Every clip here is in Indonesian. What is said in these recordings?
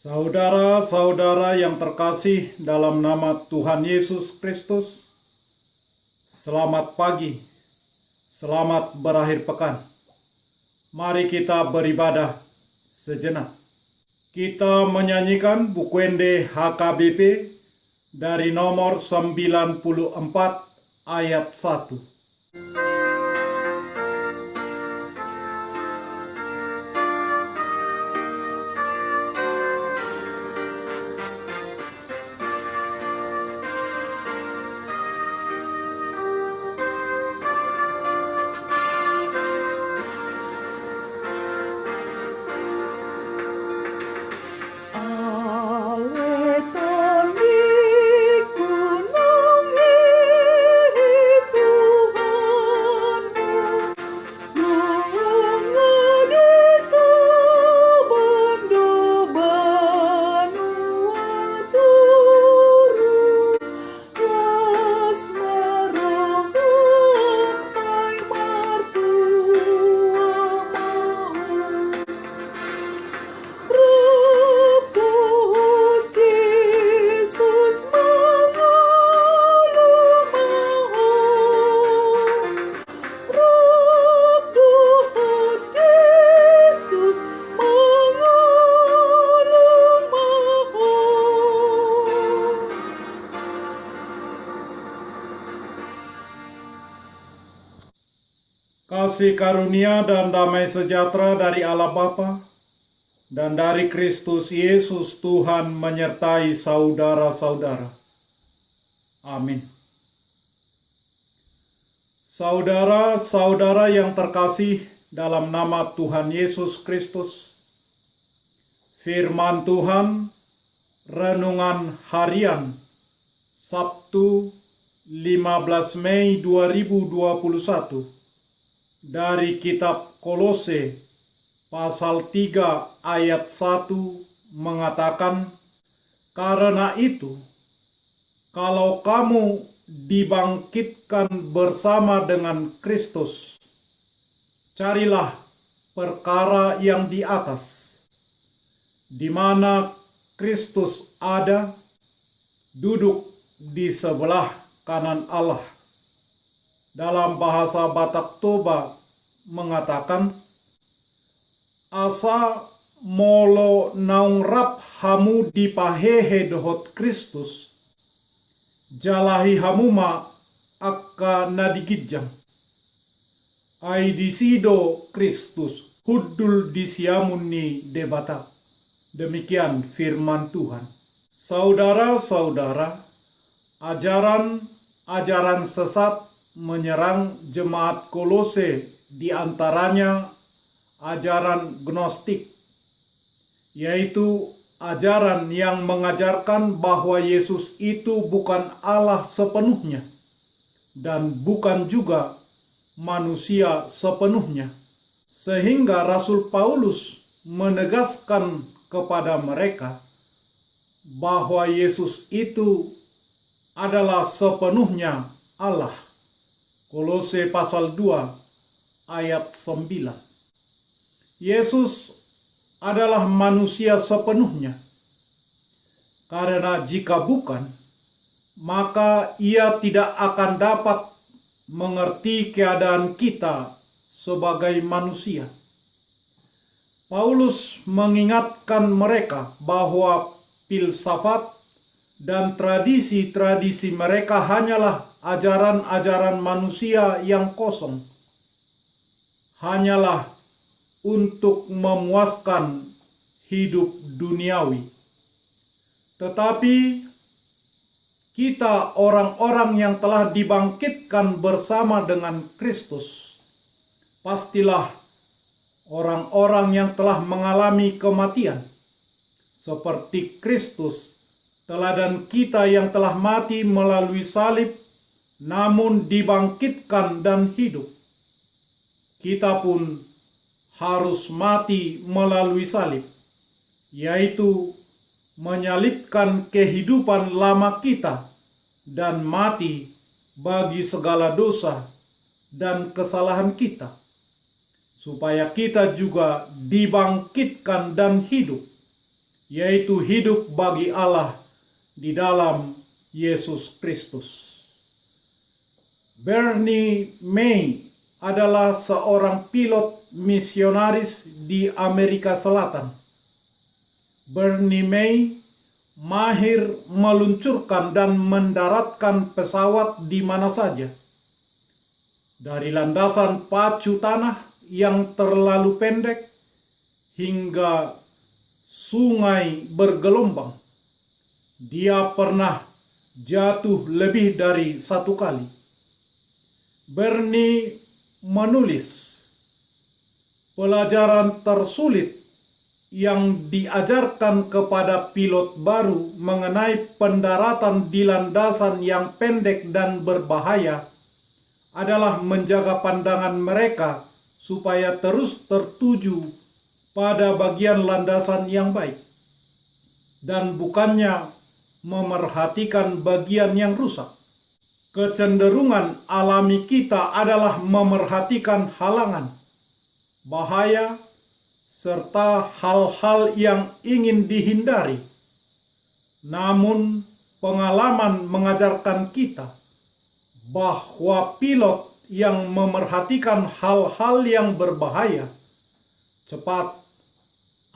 Saudara-saudara yang terkasih dalam nama Tuhan Yesus Kristus, selamat pagi, selamat berakhir pekan. Mari kita beribadah sejenak. Kita menyanyikan Bukwende HKBP dari nomor 94 ayat 1. Kasih karunia dan damai sejahtera dari Allah Bapa dan dari Kristus Yesus Tuhan menyertai saudara-saudara. Amin. Saudara-saudara yang terkasih dalam nama Tuhan Yesus Kristus, firman Tuhan, renungan harian, Sabtu 15 Mei 2021, dari kitab Kolose pasal 3 ayat 1 mengatakan, "Karena itu, kalau kamu dibangkitkan bersama dengan Kristus, carilah perkara yang di atas, di mana Kristus ada, duduk di sebelah kanan Allah." Dalam bahasa Batak Toba mengatakan, "Asa molo naung rap hamu dipahehe dohot Kristus, jalahi hamuma akka nadigidjang. Ai disido Kristus huddul disiamunni debata." Demikian firman Tuhan. Saudara-saudara, ajaran sesat menyerang jemaat Kolose, di antaranya ajaran Gnostik, yaitu ajaran yang mengajarkan bahwa Yesus itu bukan Allah sepenuhnya dan bukan juga manusia sepenuhnya. Sehingga Rasul Paulus menegaskan kepada mereka bahwa Yesus itu adalah sepenuhnya Allah. Kolose pasal 2 ayat 9. Yesus adalah manusia sepenuhnya. Karena jika bukan, maka ia tidak akan dapat mengerti keadaan kita sebagai manusia. Paulus mengingatkan mereka bahwa filsafat dan tradisi-tradisi mereka hanyalah ajaran-ajaran manusia yang kosong, hanyalah untuk memuaskan hidup duniawi. Tetapi kita orang-orang yang telah dibangkitkan bersama dengan Kristus, pastilah orang-orang yang telah mengalami kematian, seperti Kristus, teladan kita yang telah mati melalui salib, namun dibangkitkan dan hidup. Kita pun harus mati melalui salib, yaitu menyalibkan kehidupan lama kita dan mati bagi segala dosa dan kesalahan kita, supaya kita juga dibangkitkan dan hidup, yaitu hidup bagi Allah di dalam Yesus Kristus. Bernie May adalah seorang pilot misionaris di Amerika Selatan. Bernie May mahir meluncurkan dan mendaratkan pesawat di mana saja. Dari landasan pacu tanah yang terlalu pendek hingga sungai bergelombang. Dia pernah jatuh lebih dari satu kali. Bernie menulis pelajaran tersulit yang diajarkan kepada pilot baru mengenai pendaratan di landasan yang pendek dan berbahaya adalah menjaga pandangan mereka supaya terus tertuju pada bagian landasan yang baik dan bukannya memerhatikan bagian yang rusak. Kecenderungan alami kita adalah memerhatikan halangan, bahaya, serta hal-hal yang ingin dihindari. Namun, pengalaman mengajarkan kita bahwa pilot yang memerhatikan hal-hal yang berbahaya cepat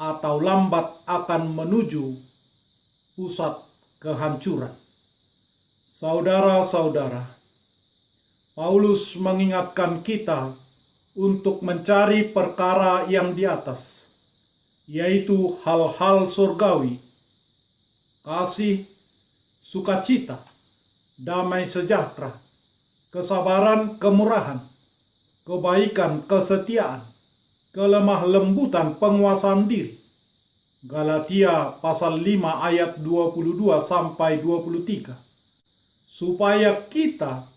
atau lambat akan menuju pusat kehancuran. Saudara-saudara, Paulus mengingatkan kita untuk mencari perkara yang di atas, yaitu hal-hal surgawi, kasih, sukacita, damai sejahtera, kesabaran, kemurahan, kebaikan, kesetiaan, kelemah lembutan, penguasaan diri. Galatia pasal 5 ayat 22 sampai 23. Supaya kita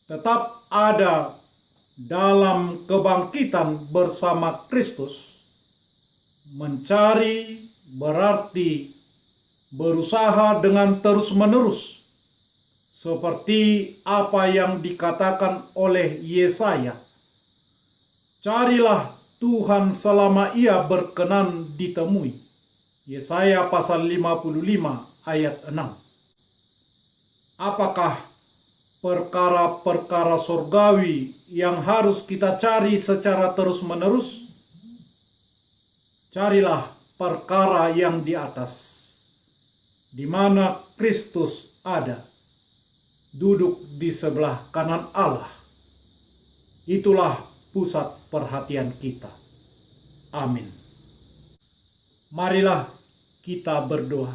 tetap ada dalam kebangkitan bersama Kristus. Mencari berarti berusaha dengan terus-menerus, seperti apa yang dikatakan oleh Yesaya. Carilah Tuhan selama ia berkenan ditemui. Yesaya pasal 55 ayat 6. Apakah perkara-perkara surgawi yang harus kita cari secara terus-menerus? Carilah perkara yang di atas, di mana Kristus ada, duduk di sebelah kanan Allah. Itulah pusat perhatian kita. Amin. Marilah kita berdoa.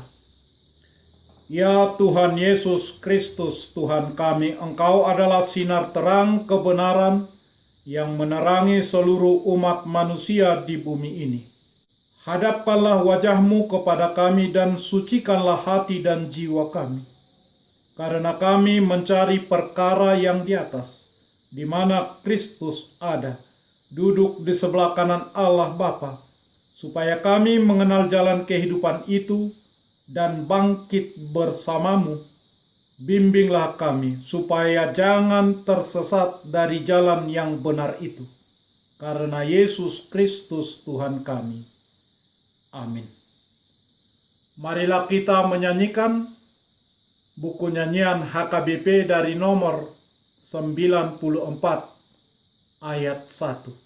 Ya Tuhan Yesus Kristus, Tuhan kami, Engkau adalah sinar terang kebenaran yang menerangi seluruh umat manusia di bumi ini. Hadapkanlah wajah-Mu kepada kami dan sucikanlah hati dan jiwa kami. Karena kami mencari perkara yang di atas, di mana Kristus ada, duduk di sebelah kanan Allah Bapa, supaya kami mengenal jalan kehidupan itu dan bangkit bersama-Mu. Bimbinglah kami supaya jangan tersesat dari jalan yang benar itu. Karena Yesus Kristus Tuhan kami. Amin. Marilah kita menyanyikan buku nyanyian HKBP dari nomor 94 ayat 1.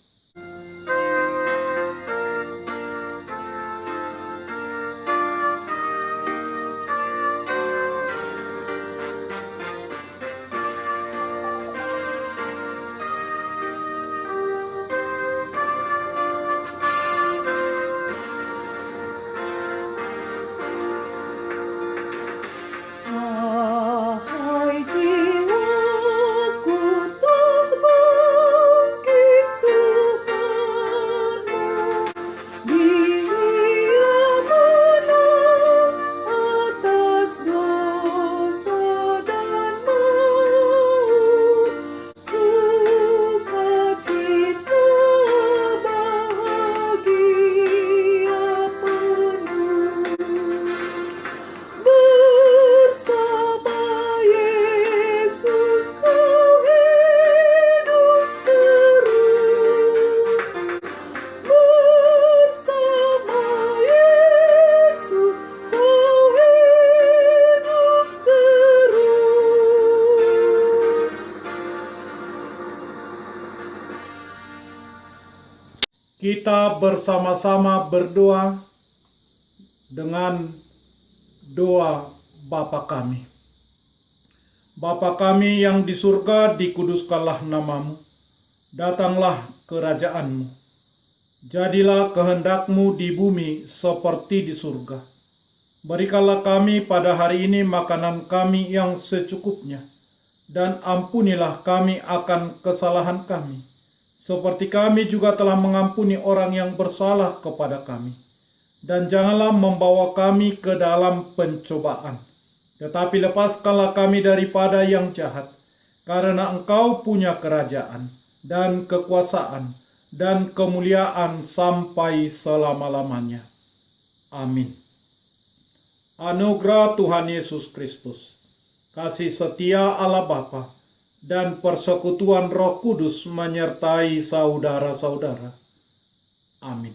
Hai jiwaku terbangkit Kita bersama-sama berdoa dengan doa Bapa kami. Bapa kami yang di surga, dikuduskanlah namamu. Datanglah kerajaan-Mu. Jadilah kehendak-Mu di bumi seperti di surga. Berikanlah kami pada hari ini makanan kami yang secukupnya, dan ampunilah kami akan kesalahan kami, seperti kami juga telah mengampuni orang yang bersalah kepada kami. Dan janganlah membawa kami ke dalam pencobaan, tetapi lepaskanlah kami daripada yang jahat, karena Engkau punya kerajaan, dan kekuasaan, dan kemuliaan sampai selama-lamanya. Amin. Anugerah Tuhan Yesus Kristus, kasih setia Allah Bapa, dan persekutuan Roh Kudus menyertai saudara-saudara. Amin.